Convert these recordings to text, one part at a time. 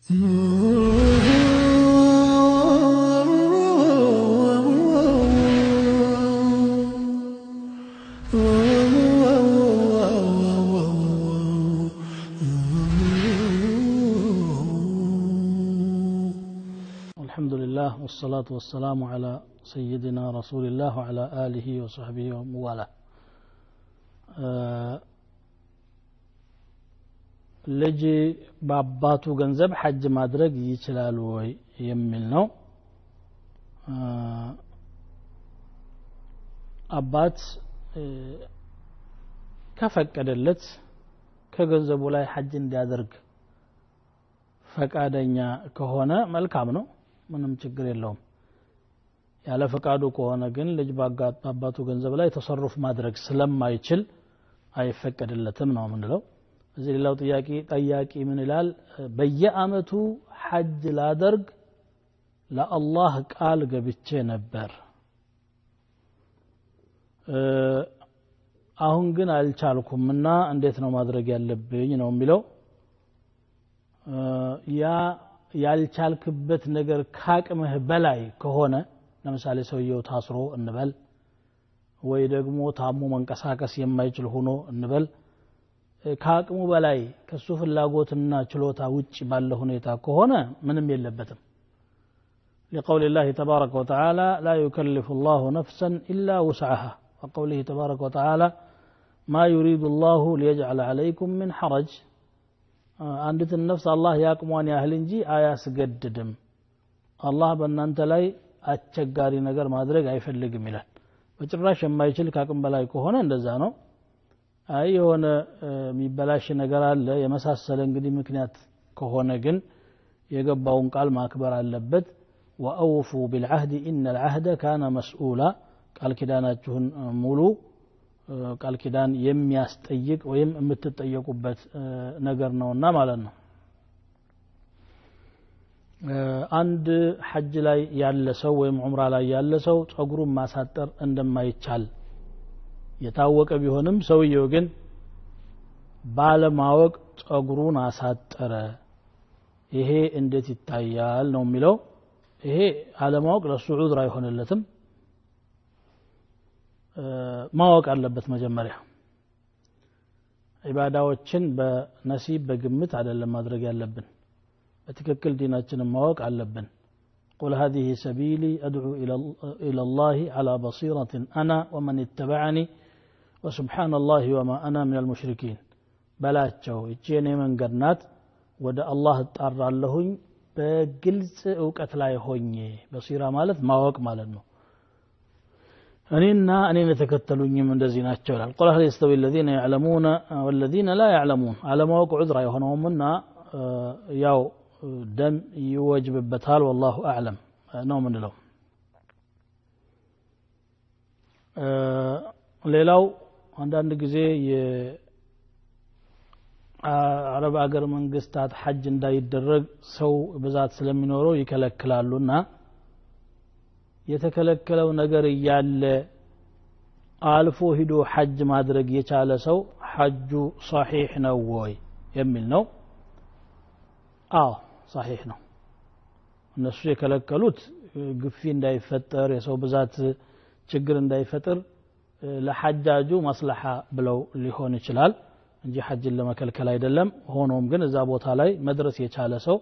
الحمد لله والصلاة والسلام على سيدنا رسول الله وعلى آله وصحبه وموالاه ልጅ በአባቱ ገንዘብ ሐጅ ማድረግ ይችላል ወይ የሚል ነው አባት ከፈቀደለት ከገንዘቡ ላይ ሐጅ እንዲያደርግ ፈቃደኛ ከሆነ መልካም ነው ምንም ችግር የለውም ያለ ፈቃዱ ከሆነ ግን ልጅ በአባቱ ገንዘብ ላይ ተሰሩፍ ማድረግ ስለማይችል አይፈቀድለትም ነው ምንለው እዚህ ሌላው ጠያቂ ምን ይላል በየአመቱ ሐጅ ላደርግ ለአላህ ቃል ገብቼ ነበር አሁን ግን አልቻልኩምና እንዴት ነው ማድረግ ያለብኝ ነው የሚለው ያ ያልቻልክበት ነገር ካቅምህ በላይ ከሆነ ለምሳሌ ሰውየው ታስሮ እንበል ወይ ደግሞ ታሞ መንቀሳቀስ የማይችል ሆኖ እንበል ካቅሙ በላይ ከሱ ፍላጎትና ችሎታ ውጪ ባለ ሁኔታ ከሆነ ምንም የለበትም لقول الله تبارك وتعالى لا يكلف الله نفسا إلا وسعها وقوله تبارك وتعالى ما يريد الله ليجعل عليكم من حرج عندت النفس الله يقوان يا أهل انجي አያስገድድም الله በእናንተ ላይ አስቸጋሪ ነገር ማድረግ አይፈልግም ይላል በጭራሽ የማይችል ካቅም በላይ ከሆነ እንደዛ ነው አይ የሆነ የሚበላሽ ነገር አለ የመሳሰለ እንግዲህ ምክንያት ከሆነ ግን የገባውን ቃል ማክበር አለበት ወአውፉ بالعهد ان العهد كان مسؤولا ቃል ኪዳናችሁን ሙሉ ቃል ኪዳን የሚያስጠይቅ ወይም የምትጠየቁበት ነገር ነውና ማለት ነው አንድ ሐጅ ላይ ያለ ሰው ወይም ዑምራ ላይ ያለ ሰው ጸጉሩን ማሳጠር እንደማይቻል የታወቀ ቢሆንም ሰውየው ግን ባለማወቅ ጸጉሩን አሳጠረ ይሄ እንዴት ይታያል ነው የሚለው ይሄ አለማወቅ ለሱ ዑዝር አይሆንለትም ማወቅ አለበት መጀመሪያ ኢባዳዎችን በነሲብ በግምት አይደለም ማድረግ ያለብን በትክክል ዲናችንን ማወቅ አለብን قل هذه سبيلي أدعو إلى الله على بصيرة أنا ومن اتبعني وسبحان الله وما أنا من المشركين بلاتشو يجيني من قرنات ودى الله تعالى لهن بقلت اوقت لا يهوني بصيرة مالت ما وق مالنو أني نتكتلوني من دزينات جولال قل هل يستوي الذين يعلمون والذين لا يعلمون على ما وق عذرا يهونهم منا ياو دم يوجب بتال والله أعلم نوم من له ሌላው አንዳንድ ጊዜ የአረብ አገር መንግስታት ሐጅ እንዳይደረግ ሰው ብዛት ስለሚኖረው ይከለክላሉና የተከለከለው ነገር እያለ አልፎ ሂዶ ሐጅ ማድረግ የቻለ ሰው ሐጁ صحيح ነው ወይ የሚል ነው አዎ صحيح ነው እነሱ የከለከሉት ግፊ እንዳይፈጠር የሰው ብዛት ችግር እንዳይፈጠር ለሐጃጁ ማስለሃ ብለው ሊሆን ይችላል እንጂ ሐጅን ለመከልከል አይደለም ሆኖም ግን እዛ ቦታ ላይ መድረስ የቻለ ሰው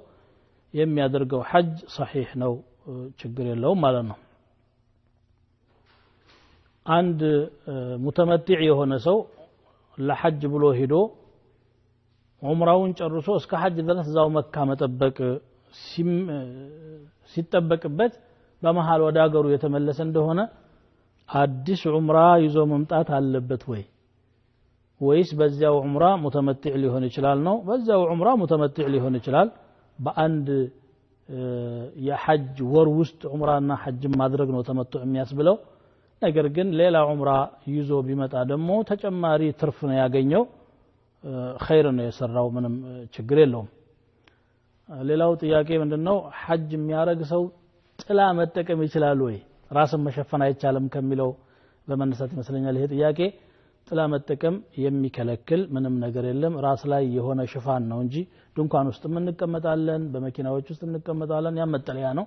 የሚያደርገው ሐጅ صحيح ነው ችግር የለውም ማለት ነው አንድ ሙተመቲዕ የሆነ ሰው ለሐጅ ብሎ ሄዶ ዑምራውን ጨርሶ እስከ ሐጅ ድረስ እዛው መካ መጠበቅ ሲጠበቅበት በመሃል ወደ አገሩ የተመለሰ እንደሆነ አዲስ ዑምራ ይዞ መምጣት አለበት ወይስ በዚያው ዑምራ ሙተመቲዕ ሊሆን ይችላል ነው በዚያው ዑምራ ሙተመቲዕ ሊሆን ይችላል በአንድ የሐጅ ወር ውስጥ ዑምራና ሐጅ ማድረግ ነው ተመቱዕ የሚያስብለው ነገር ግን ሌላ ዑምራ ይዞ ቢመጣ ደግሞ ተጨማሪ ትርፍ ነው ያገኘው ኸይር ነው የሰራው ምንም ችግር የለውም ሌላው ጥያቄ ምንድነው ሐጅ የሚያረግ ሰው ጥላ መጠቀም ይችላል ወይ ራስን መሸፈን አይቻልም ከሚለው በመነሳት ይመስለኛል ይሄ ጥያቄ ጥላ መጠቀም የሚከለክል ምንም ነገር የለም ራስ ላይ የሆነ ሽፋን ነው እንጂ ድንኳን ውስጥ እንቀመጣለን በመኪናዎች ውስጥ እንቀመጣለን ያ መጠለያ ነው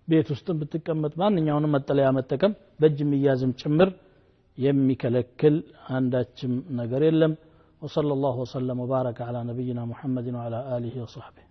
ቤት ውስጥ ብትቀመጥ ማንኛውንም መጠለያ መጠቀም በእጅ የሚያዝም ጭምር የሚከለክል አንዳችም ነገር የለም وصلى الله وسلم وبارك على نبينا محمد وعلى آله وصحبه